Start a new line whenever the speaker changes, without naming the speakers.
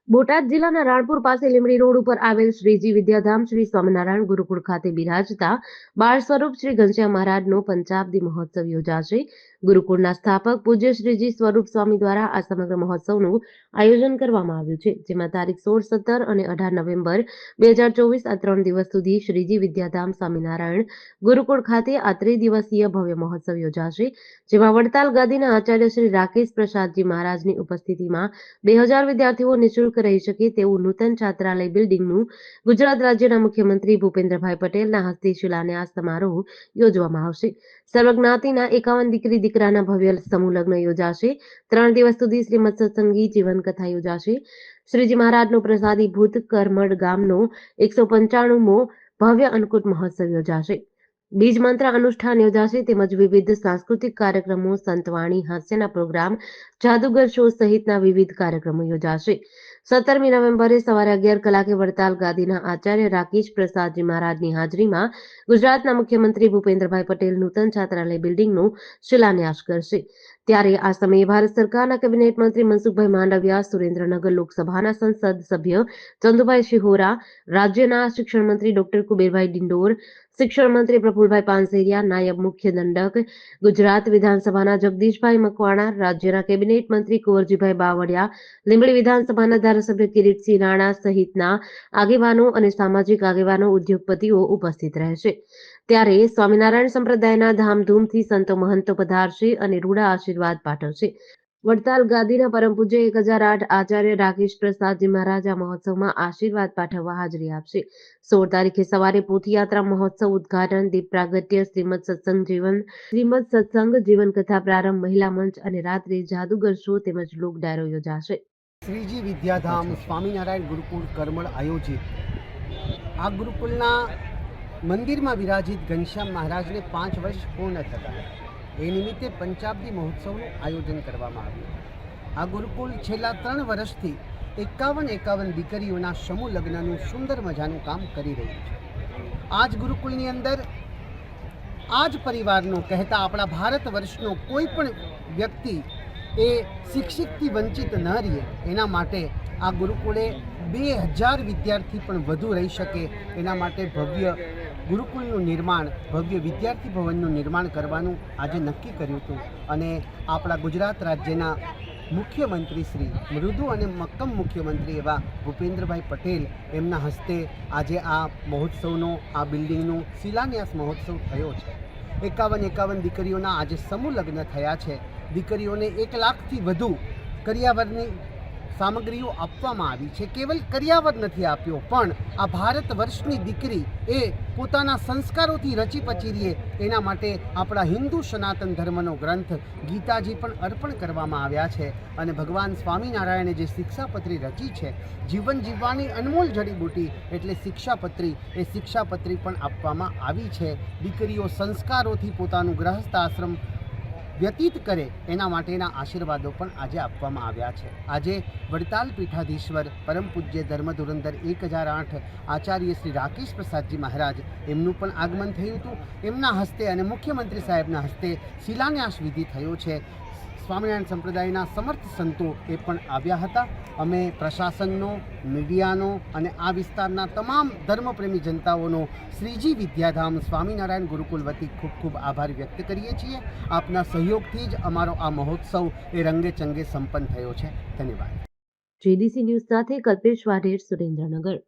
બોટાદ જિલ્લાના રાણપુર પાસે લીંબડી રોડ ઉપર આવેલ શ્રીજી વિદ્યાધામ શ્રી સ્વામિનારાયણ ગુરુકુળ ખાતે બિરાજતા બાળ સ્વરૂપ શ્રી ઘનશ્યામ મહારાજનો પંચાબ્દી મહોત્સવ યોજાશે. ગુરુકુળના સ્થાપક પૂજ્ય શ્રીજી સ્વરૂપ સ્વામી દ્વારા આ સમગ્ર મહોત્સવનું આયોજન કરવામાં આવ્યું છે, જેમાં તારીખ 16, 17 અને 18 નવેમ્બર 2024 આ 3 દિવસ સુધી શ્રીજી વિદ્યાધામ સ્વામિનારાયણ ગુરુકુળ ખાતે આ ત્રિદિવસીય ભવ્ય મહોત્સવ યોજાશે, જેમાં વડતાલ ગાદીના આચાર્ય શ્રી રાકેશ પ્રસાદજી મહારાજની ઉપસ્થિતિમાં 2000 વિદ્યાર્થીઓ નિઃશુલ્ક રહી શકે તેવું નૂતન છાત્રાલય બિલ્ડિંગનું ગુજરાત રાજ્યના મુખ્યમંત્રી ભૂપેન્દ્રભાઈ પટેલના હસ્તે શિલાન્યાસ સમારોહ યોજવામાં આવશે. સર્વજ્ઞાતિના 51 દીકરી દીકરાના ભવ્ય સમૂહ લગ્ન યોજાશે. 3 દિવસ સુધી શ્રીમદ સત્સંગી જીવનકથા યોજાશે. શ્રીજી મહારાજનો પ્રસાદી ભૂત કરમડ ગામનો 195મો ભવ્ય અન્નકૂટ મહોત્સવ યોજાશે. બીજ મંત્ર અનુષ્ઠાન યોજાશે તેમજ વિવિધ સાંસ્કૃતિક કાર્યક્રમો, સંતવાણી, હાસ્યના પ્રોગ્રામ, જાદુગર શો સહિતના વિવિધ કાર્યક્રમો યોજાશે. 17મી નવેમ્બરે સવારે 11 કલાકે વડતાલ ગાદીના આચાર્ય રાકેશ પ્રસાદજી મહારાજની હાજરીમાં ગુજરાતના મુખ્યમંત્રી ભૂપેન્દ્રભાઈ પટેલ નૂતન છાત્રાલય બિલ્ડિંગનો શિલાન્યાસ કરશે. ત્યારે આ સમયે ભારત સરકારના કેબિનેટ મંત્રી મનસુખભાઈ માંડવિયા, સુરેન્દ્રનગર લોકસભાના સંસદ સભ્ય ચંદુભાઈ શિહોરા, રાજ્યના શિક્ષણ મંત્રી ડોક્ટર કુબેરભાઈ ડિંડોર, શિક્ષણ મંત્રી પ્રફુલભાઈ પાનસેરિયા, નાયબ મુખ્ય દંડક ગુજરાત વિધાનસભાના જગદીશભાઈ મકવાણા, રાજ્યના કેબિનેટ મંત્રી કુંવરજીભાઈ બાવળિયા, લીંબડી વિધાનસભાના ધારાસભ્ય કિરીટસિંહ રાણા સહિતના આગેવાનો અને સામાજિક આગેવાનો, ઉદ્યોગપતિઓ ઉપસ્થિત રહેશે. ત્યારે સ્વામિનારાયણ સંપ્રદાયના ધામધૂમથી સંતો મહંતો પધારશે અને રૂડા આશીર્વાદ પાઠવશે. વડતાલ ગાદીના પરમ પૂજ્ય 1008 આચાર્ય રાકેશ પ્રસાદજી મહારાજ આ મહોત્સવમાં આશીર્વાદ પાઠવવા હાજરી આપશે. 16 તારીખે સવારે પોથીયાત્રા મહોત્સવ ઉદ્ઘાટન, દીપ પ્રાગટ્ય, શ્રીમદ સત્સંગ જીવનકથા પ્રારંભ, મહિલા મંચ અને રાત્રે જાદુગર શો તેમજ લોક ડાયરો યોજાશે.
શ્રીજી વિદ્યાધામ સ્વામિનારાયણ ગુરુકુળ કરમળ આયોજિત આ ગુરુકુળના મંદિરમાં વિરાજિત ઘનશ્યામ મહારાજને 5 વર્ષ પૂર્ણ થતા એ નિમિત્તે પંચાબ્દી મહોત્સવનું આયોજન કરવામાં આવ્યું. આ ગુરુકુળ છેલ્લા 3 વર્ષથી 51 દીકરીઓના સમૂહ લગ્નનું સુંદર મજાનું કામ કરી રહ્યું છે. આ જ ગુરુકુળની અંદર આ જ પરિવારનો કહેતા આપણા ભારત વર્ષનો કોઈ પણ વ્યક્તિ એ શિક્ષિતથી વંચિત ન રહે એના માટે આ ગુરુકુળે 2000 વિદ્યાર્થી પણ વધુ રહી શકે એના માટે ભવ્ય ગુરુકુળનું નિર્માણ, ભવ્ય વિદ્યાર્થી ભવનનું નિર્માણ કરવાનું આજે નક્કી કર્યું હતું. અને આપણા ગુજરાત રાજ્યના મુખ્યમંત્રી શ્રી મૃદુ અને મક્કમ મુખ્યમંત્રી એવા ભૂપેન્દ્રભાઈ પટેલ એમના હસ્તે આજે આ મહોત્સવનો, આ બિલ્ડિંગનો શિલાન્યાસ મહોત્સવ થયો છે. 51 દીકરીઓના આજે સમૂહ લગ્ન થયા છે. દીકરીઓને 1 લાખથી વધુ કરિયાવરની સામગ્રીઓ આપવામાં આવી છે. કેવલ કરિયાવર નથી આપ્યો, પણ આ ભારત વર્ષની દીકરી એ પોતાના સંસ્કારોથી રચી પચી રહે એના માટે આપણા હિન્દુ સનાતન ધર્મનો ગ્રંથ ગીતાજી પણ અર્પણ કરવામાં આવ્યા છે. અને ભગવાન સ્વામિનારાયણે જે શિક્ષાપત્રી રચી છે, જીવન જીવવાની અનમોલ જડીબુટી એટલે શિક્ષાપત્રી, એ શિક્ષાપત્રી પણ આપવામાં આવી છે. દીકરીઓ સંસ્કારોથી પોતાનું ગ્રહસ્થ આશ્રમ વ્યતીત કરે એના માટેના આશીર્વાદો પણ આજે આપવામાં આવ્યા છે. આજે વડતાલ પીઠાધીશ્વર પરમ પૂજ્ય ધર્મધુરંધર 1008 આચાર્ય શ્રી રાકેશ પ્રસાદજી મહારાજ એમનું પણ આગમન થયું હતું. એમના હસ્તે અને મુખ્યમંત્રી સાહેબના હસ્તે શિલાન્યાસ વિધિ થયો છે. સ્વામિનારાયણ સંપ્રદાયના સમર્થ સંતો એ પણ આવ્યા હતા. અમે પ્રશાસનનો, મીડિયાનો અને આ વિસ્તારના તમામ ધર્મપ્રેમી જનતાઓનો શ્રીજી વિદ્યાધામ સ્વામિનારાયણ ગુરુકુળ વતી ખૂબ ખૂબ આભાર વ્યક્ત કરીએ છીએ. આપના સહયોગથી જ અમારો આ મહોત્સવ એ રંગે ચંગે સંપન્ન થયો છે. ધન્યવાદ.
JDC ન્યૂઝ સાથે કલ્પેશ વાઢેર, સુરેન્દ્રનગર.